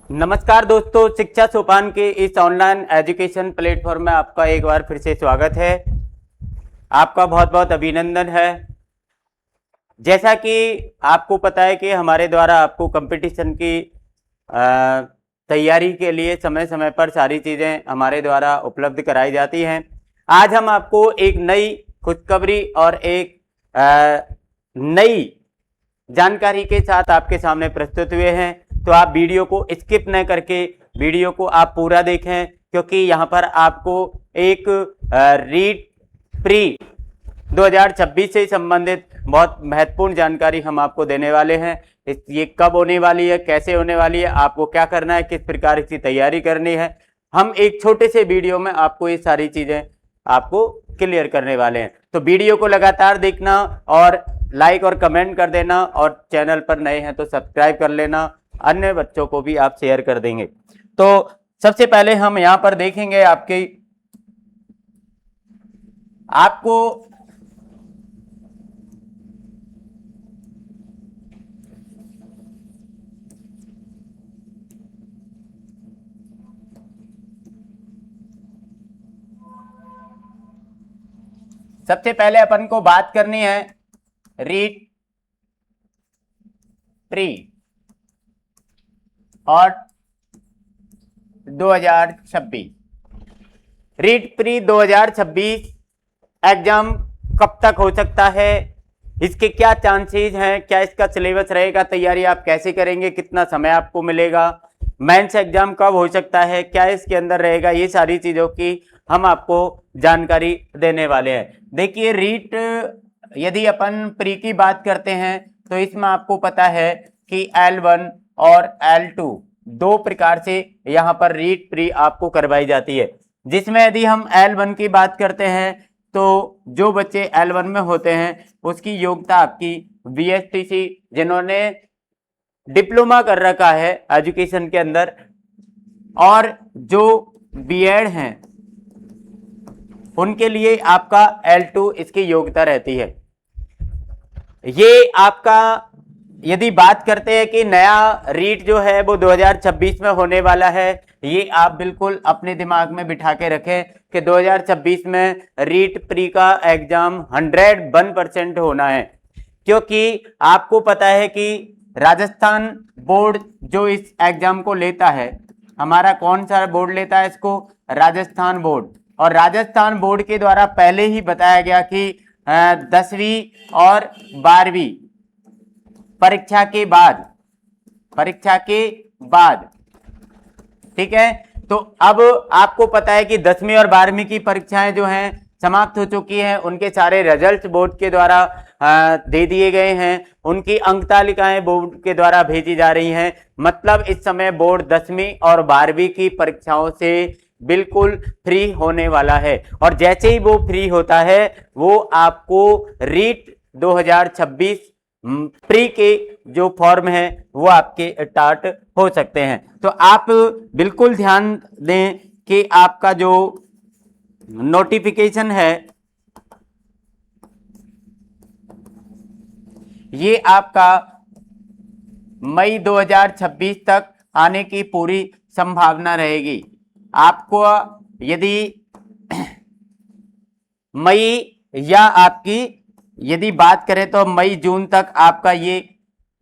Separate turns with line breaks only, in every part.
नमस्कार दोस्तों, शिक्षा सोपान के इस ऑनलाइन एजुकेशन प्लेटफॉर्म में आपका एक बार फिर से स्वागत है। आपका बहुत बहुत अभिनंदन है। जैसा कि आपको पता है कि हमारे द्वारा आपको कंपटीशन की तैयारी के लिए समय समय पर सारी चीज़ें हमारे द्वारा उपलब्ध कराई जाती हैं। आज हम आपको एक नई खुशखबरी और एक नई जानकारी के साथ आपके सामने प्रस्तुत हुए हैं, तो आप वीडियो को स्किप न करके वीडियो को आप पूरा देखें, क्योंकि यहाँ पर आपको एक रीट प्री 2026 से संबंधित बहुत महत्वपूर्ण जानकारी हम आपको देने वाले हैं। ये कब होने वाली है, कैसे होने वाली है, आपको क्या करना है, किस प्रकार की तैयारी करनी है, हम एक छोटे से वीडियो में आपको ये सारी चीजें आपको क्लियर करने वाले हैं। तो वीडियो को लगातार देखना और लाइक और कमेंट कर देना, और चैनल पर नए हैं तो सब्सक्राइब कर लेना, अन्य बच्चों को भी आप शेयर कर देंगे। तो सबसे पहले हम यहां पर देखेंगे आपको सबसे पहले अपन को बात करनी है रीट प्री और 2026। रीट प्री 2026 एग्जाम कब तक हो सकता है, इसके क्या चांसेस हैं, क्या इसका सिलेबस रहेगा, तैयारी आप कैसे करेंगे, कितना समय आपको मिलेगा, मेंस एग्जाम कब हो सकता है, क्या इसके अंदर रहेगा, ये सारी चीज़ों की हम आपको जानकारी देने वाले हैं। देखिए, रीट यदि अपन प्री की बात करते हैं तो इसमें आपको पता है कि L1 और L2 दो प्रकार से यहाँ पर रीट प्री आपको करवाई जाती है, जिसमें यदि हम L1 की बात करते हैं तो जो बच्चे L1 में होते हैं उसकी योग्यता आपकी VSTC, जिन्होंने डिप्लोमा कर रखा है एजुकेशन के अंदर, और जो B.Ed हैं उनके लिए आपका L2 इसकी योग्यता रहती है। ये आपका यदि बात करते हैं कि नया रीट जो है वो 2026 में होने वाला है, ये आप बिल्कुल अपने दिमाग में बिठा के रखें कि 2026 में रीट प्री का एग्जाम 101% होना है, क्योंकि आपको पता है कि राजस्थान बोर्ड जो इस एग्जाम को लेता है, हमारा कौन सा बोर्ड लेता है इसको, राजस्थान बोर्ड। और राजस्थान बोर्ड के द्वारा पहले ही बताया गया कि 10वीं और 12वीं परीक्षा के बाद, ठीक है। तो अब आपको पता है कि 10वीं और 12वीं की परीक्षाएं जो हैं समाप्त हो चुकी हैं, उनके सारे रिजल्ट बोर्ड के द्वारा दे दिए गए हैं, उनकी अंक तालिकाएं बोर्ड के द्वारा भेजी जा रही हैं। मतलब इस समय बोर्ड 10वीं और 12वीं की परीक्षाओं से बिल्कुल फ्री होने वाला है, और जैसे ही वो फ्री होता है वो आपको रीट 2026 प्री के जो फॉर्म है वो आपके स्टार्ट हो सकते हैं। तो आप बिल्कुल ध्यान दें कि आपका जो नोटिफिकेशन है ये आपका मई 2026 तक आने की पूरी संभावना रहेगी। आपको यदि मई या आपकी यदि बात करें तो मई जून तक आपका ये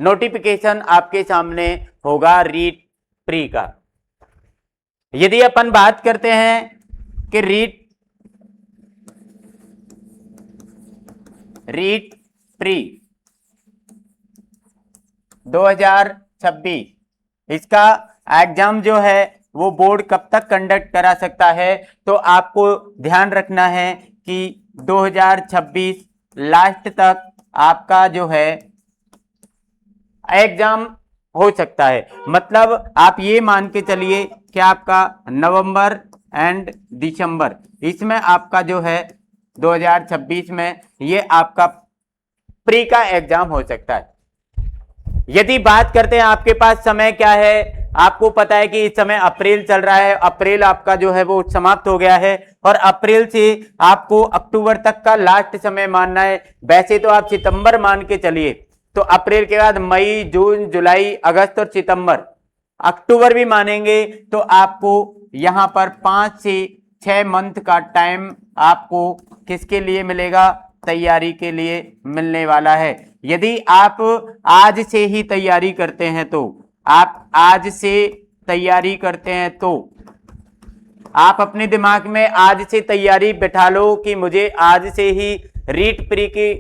नोटिफिकेशन आपके सामने होगा रीट प्री का। यदि अपन बात करते हैं कि रीट प्री 2026 इसका एग्जाम जो है वो बोर्ड कब तक कंडक्ट करा सकता है, तो आपको ध्यान रखना है कि 2026 लास्ट तक आपका जो है एग्जाम हो सकता है। मतलब आप ये मान के चलिए कि आपका नवंबर एंड दिसंबर, इसमें आपका जो है 2026 में ये आपका प्री का एग्जाम हो सकता है। यदि बात करते हैं आपके पास समय क्या है, आपको पता है कि इस समय अप्रैल चल रहा है, अप्रैल आपका जो है वो समाप्त हो गया है, और अप्रैल से आपको अक्टूबर तक का लास्ट समय मानना है। वैसे तो आप सितंबर मान के चलिए, तो अप्रैल के बाद मई, जून, जुलाई, अगस्त और सितंबर, अक्टूबर भी मानेंगे तो आपको यहां पर 5 से 6 मंथ का टाइम आपको किसके लिए मिलेगा, तैयारी के लिए मिलने वाला है। यदि आप आज से ही तैयारी करते हैं तो आप अपने दिमाग में आज से तैयारी बिठा लो कि मुझे आज से ही रीट प्री की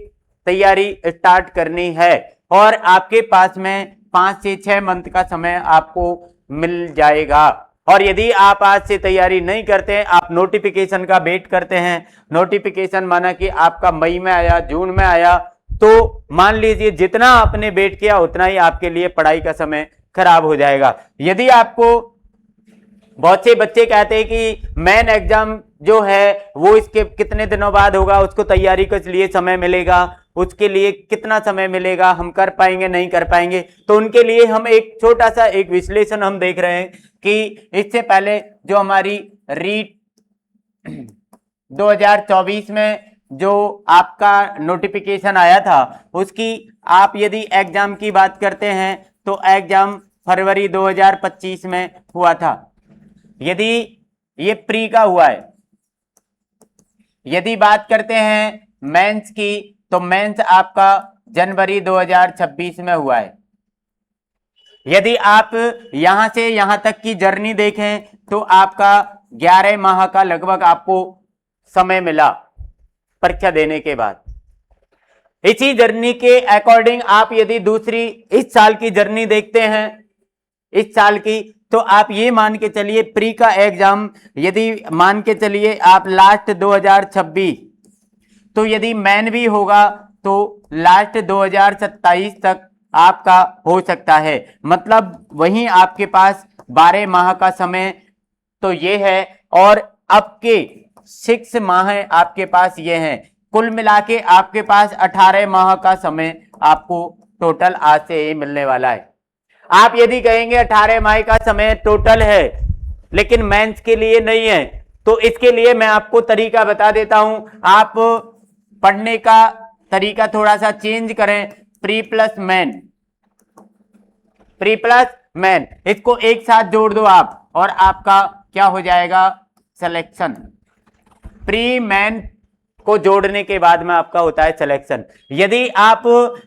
तैयारी स्टार्ट करनी है, और आपके पास में 5 से 6 मंथ का समय आपको मिल जाएगा। और यदि आप आज से तैयारी नहीं करते हैं, आप नोटिफिकेशन का वेट करते हैं, नोटिफिकेशन माना कि आपका मई में आया, जून में आया, तो मान लीजिए जितना आपने वेट किया उतना ही आपके लिए पढ़ाई का समय खराब हो जाएगा। यदि आपको, बहुत से बच्चे कहते हैं कि मेन एग्जाम जो है वो इसके कितने दिनों बाद होगा, उसको तैयारी के लिए समय मिलेगा, उसके लिए कितना समय मिलेगा, हम कर पाएंगे नहीं कर पाएंगे। तो उनके लिए हम एक छोटा सा एक विश्लेषण हम देख रहे हैं कि इससे पहले जो हमारी रीट 2024 में जो आपका नोटिफिकेशन आया था, उसकी आप यदि एग्जाम की बात करते हैं तो एग्जाम फरवरी 2025 में हुआ था। यदि ये प्री का हुआ है, यदि बात करते हैं मेंस की, तो मेंस आपका जनवरी 2026 में हुआ है। यदि आप यहां से यहां तक की जर्नी देखें तो आपका 11 माह का लगभग आपको समय मिला परीक्षा देने के बाद। इसी जर्नी के अकॉर्डिंग आप यदि दूसरी इस साल की जर्नी देखते हैं, इस साल की, तो आप ये मान के चलिए प्री का एग्जाम यदि मान के चलिए आप लास्ट 2026, तो यदि मैन भी होगा तो लास्ट 2027 तक आपका हो सकता है। मतलब वहीं आपके पास 12 माह का समय तो ये है, और अब के 6 माह आपके पास ये हैं। कुल मिला के आपके पास 18 माह का समय आपको टोटल आज से ही मिलने वाला है। आप यदि कहेंगे 18 माह का समय टोटल है लेकिन मेंस के लिए नहीं है, तो इसके लिए मैं आपको तरीका बता देता हूं। आप पढ़ने का तरीका थोड़ा सा चेंज करें, प्री प्लस मैन, इसको एक साथ जोड़ दो आप, और आपका क्या हो जाएगा, सिलेक्शन। प्री मैन को जोड़ने के बाद में आपका होता है सिलेक्शन। यदि आप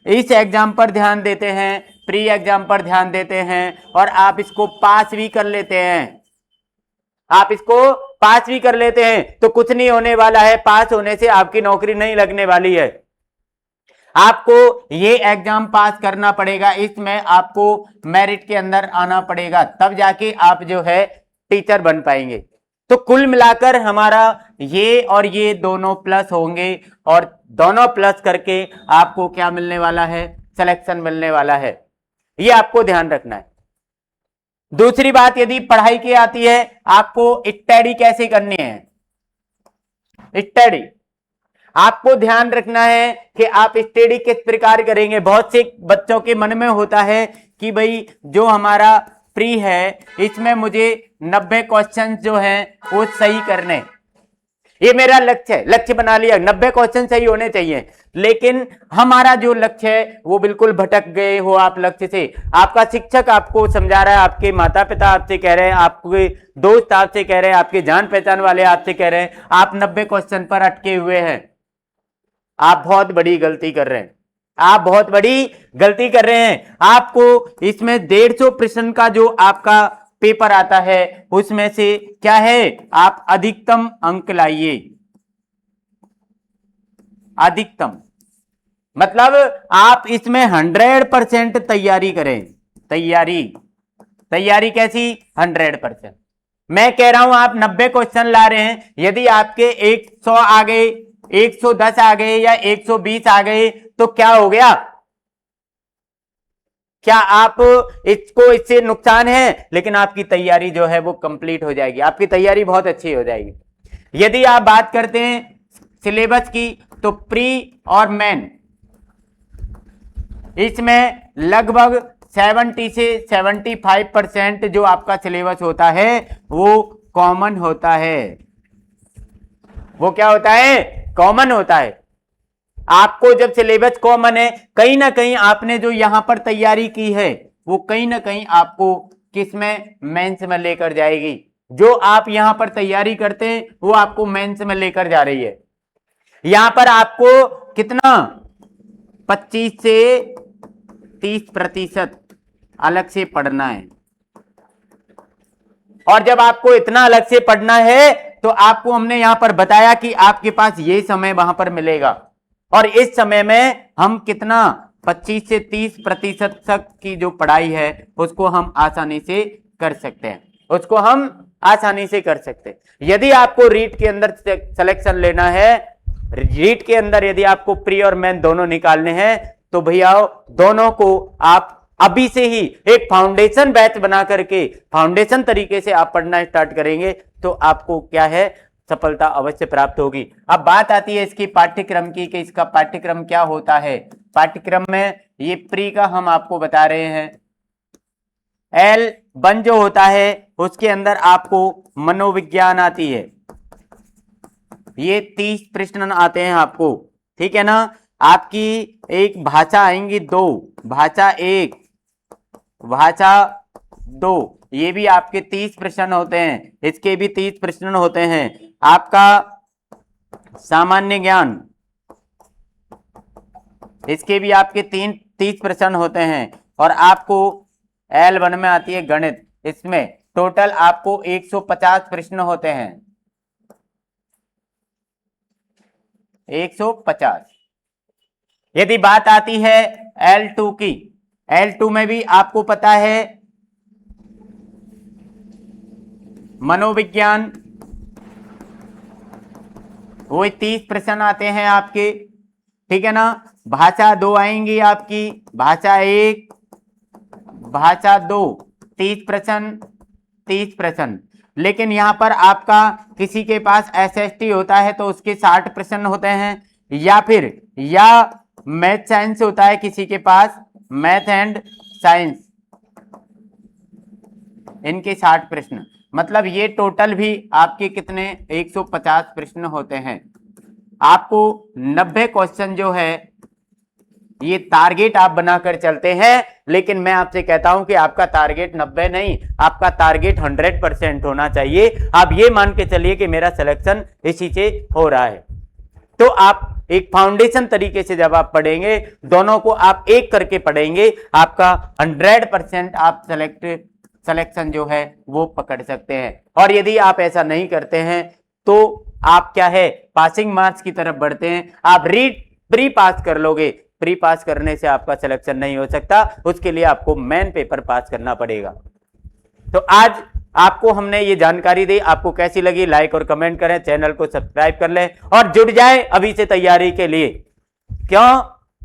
इस एग्जाम पर ध्यान देते हैं, प्री एग्जाम पर ध्यान देते हैं, और आप इसको पास भी कर लेते हैं, तो कुछ नहीं होने वाला है। पास होने से आपकी नौकरी नहीं लगने वाली है। आपको ये एग्जाम पास करना पड़ेगा, इसमें आपको मेरिट के अंदर आना पड़ेगा, तब जाके आप जो है टीचर बन पाएंगे। तो कुल मिलाकर हमारा ये और ये दोनों प्लस होंगे, और दोनों प्लस करके आपको क्या मिलने वाला है, सिलेक्शन मिलने वाला है। ये आपको ध्यान रखना है। दूसरी बात यदि पढ़ाई की आती है, आपको स्टडी कैसे करनी है। स्टडी आपको ध्यान रखना है कि आप स्टडी किस प्रकार करेंगे। बहुत से बच्चों के मन में होता है कि भाई जो हमारा प्री है इसमें मुझे 90 क्वेश्चन जो हैं वो सही करने, ये मेरा लक्ष्य है, लक्ष्य बना लिया, 90 क्वेश्चन सही होने चाहिए। लेकिन हमारा जो लक्ष्य है वो बिल्कुल भटक गए हो आप लक्ष्य से। आपका शिक्षक आपको समझा रहा है, आपके माता पिता आपसे कह रहे हैं, आपके दोस्त आपसे कह रहे हैं, आपके जान पहचान वाले आपसे कह रहे हैं, आप 90 क्वेश्चन पर अटके हुए हैं। आप बहुत बड़ी गलती कर रहे हैं, आपको इसमें 150 प्रश्न का जो आपका पेपर आता है उसमें से क्या है, आप अधिकतम अंक लाइए। अधिकतम मतलब आप इसमें 100% तैयारी करें। तैयारी कैसी, 100%। मैं कह रहा हूं आप 90 क्वेश्चन ला रहे हैं, यदि आपके 100 आ गए, 110 आ गए या 120 आ गए तो क्या हो गया, क्या आप इससे नुकसान है, लेकिन आपकी तैयारी जो है वो कंप्लीट हो जाएगी, आपकी तैयारी बहुत अच्छी हो जाएगी। यदि आप बात करते हैं सिलेबस की, तो प्री और मेन इसमें लगभग 70 से 75% जो आपका सिलेबस होता है वो कॉमन होता है। वो क्या होता है, कॉमन होता है। आपको जब सिलेबस कॉमन है, कहीं ना कहीं आपने जो यहां पर तैयारी की है वो कहीं ना कहीं आपको किसमें, मेंस में लेकर जाएगी। जो आप यहां पर तैयारी करते हैं वो आपको मेंस में लेकर जा रही है। यहां पर आपको कितना 25 से 30% अलग से पढ़ना है। और जब आपको इतना अलग से पढ़ना है तो आपको हमने यहां पर बताया कि आपके पास ये समय वहां पर मिलेगा और इस समय में हम कितना 25 से 30% तक की जो पढ़ाई है उसको हम आसानी से कर सकते हैं, उसको हम आसानी से कर सकते हैं। यदि आपको रीट के अंदर सिलेक्शन लेना है, रीट के अंदर यदि आपको प्री और मेन दोनों निकालने हैं तो भैया दोनों को आप अभी से ही एक फाउंडेशन बैच बना करके फाउंडेशन तरीके से आप पढ़ना स्टार्ट करेंगे तो आपको क्या है, सफलता अवश्य प्राप्त होगी। अब बात आती है इसकी पाठ्यक्रम की कि इसका पाठ्यक्रम क्या होता है। पाठ्यक्रम में ये प्री का हम आपको बता रहे हैं। L1 जो होता है उसके अंदर आपको मनोविज्ञान आती है, ये 30 प्रश्न आते हैं आपको, ठीक है ना। आपकी एक भाषा आएंगी 2, भाषा 1, भाषा 2, ये भी आपके 30 प्रश्न होते हैं, इसके भी 30 प्रश्न होते हैं। आपका सामान्य ज्ञान, इसके भी आपके 30 प्रश्न होते हैं। और आपको L1 में आती है गणित, इसमें टोटल आपको 150 प्रश्न होते हैं, 150। यदि बात आती है L2 की, L2 में भी आपको पता है मनोविज्ञान, वो 30 प्रश्न आते हैं आपके, ठीक है ना। भाषा 2 आएंगी आपकी, भाषा 1, भाषा 2, 30 प्रश्न, 30 प्रश्न। लेकिन यहां पर आपका किसी के पास SST होता है तो उसके 60 प्रश्न होते हैं, या फिर या मैथ साइंस होता है किसी के पास, मैथ एंड साइंस, इनके 60 प्रश्न। मतलब ये टोटल भी आपके कितने 150 प्रश्न होते हैं। आपको 90 क्वेश्चन जो है ये टारगेट आप बनाकर चलते हैं, लेकिन मैं आपसे कहता हूं कि आपका टारगेट 90 नहीं, आपका टारगेट 100% होना चाहिए। आप ये मान के चलिए कि मेरा सिलेक्शन इसी से हो रहा है। तो आप एक फाउंडेशन तरीके से जब आप पढ़ेंगे, दोनों को आप एक करके पढ़ेंगे, आपका 100% आप सिलेक्शन जो है वो पकड़ सकते हैं। और यदि आप ऐसा नहीं करते हैं तो आप क्या है, पासिंग मार्क्स की तरफ बढ़ते हैं, आप रीट प्री पास कर लोगे, प्री पास करने से आपका सिलेक्शन नहीं हो सकता, उसके लिए आपको मेन पेपर पास करना पड़ेगा। तो आज आपको हमने ये जानकारी दी, आपको कैसी लगी लाइक और कमेंट करें, चैनल को सब्सक्राइब कर लें और जुड़ जाएं अभी से तैयारी के लिए। क्यों?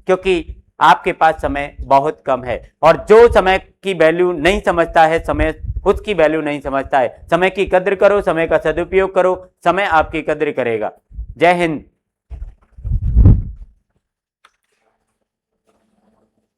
क्योंकि आपके पास समय बहुत कम है और जो समय की वैल्यू नहीं समझता है, समय उसकी वैल्यू नहीं समझता है। समय की कद्र करो, समय का सदुपयोग करो, समय आपकी कद्र करेगा। जय हिंद।